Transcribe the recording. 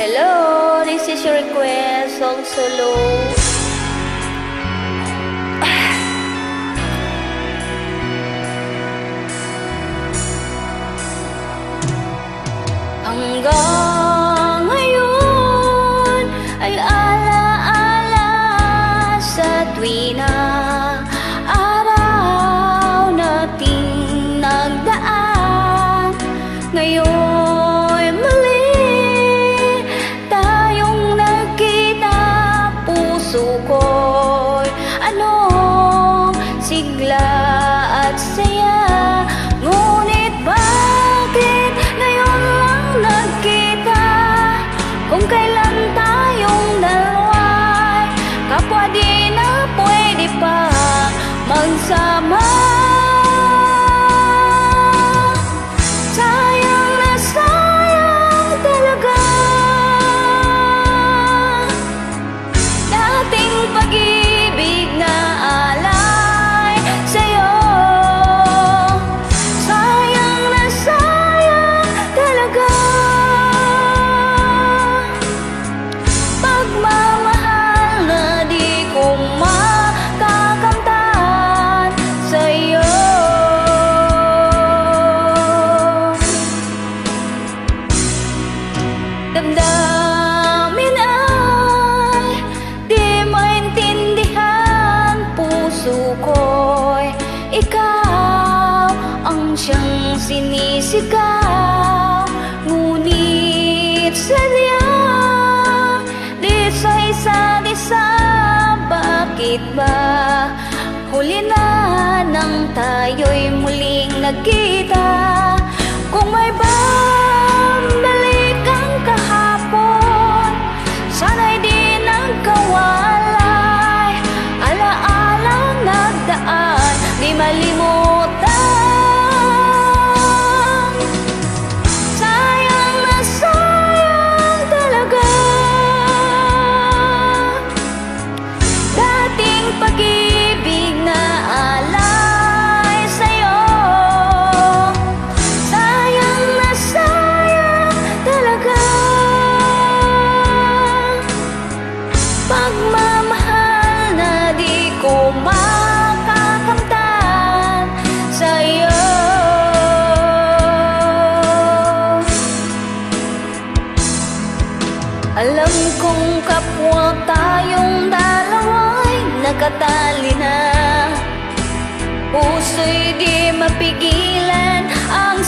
Hello, this is your request song solo. Hanggang ngayon ay alaala sa tuwi na araw nating nagdaan. Ngayon muli tayong nagkita, puso ko'y anong sigla at saya. Ngunit bakit ngayon lang nagkita, kung kailan tayong dalawa'y kapwa di na pwede pa magsama? Sayang na sayang talaga dating pag-ibig na alay sa'yo. Sayang na sayang talaga pagmamahal na di ko makakamtan sa'yo. Damdamin ay di maintindihan, puso ko'y ikaw ang siyang sinisigaw. Ngunit sadyang di sa isa't isa, bakit ba huli na nang tayo'y muling nagkita? Kung may bumalik ang kahapon, sana'y di nagkawalay. Alaalang nagdaan, di malimutan. Sayang na sayang talaga dating pag-ibig na alay sa'yo. Sayang na sayang talaga pagmamahal na di ko makakamtan sa'yo. Alam kong kapwa tayong dalawa'y nakatali na, puso'y di mapigilan ang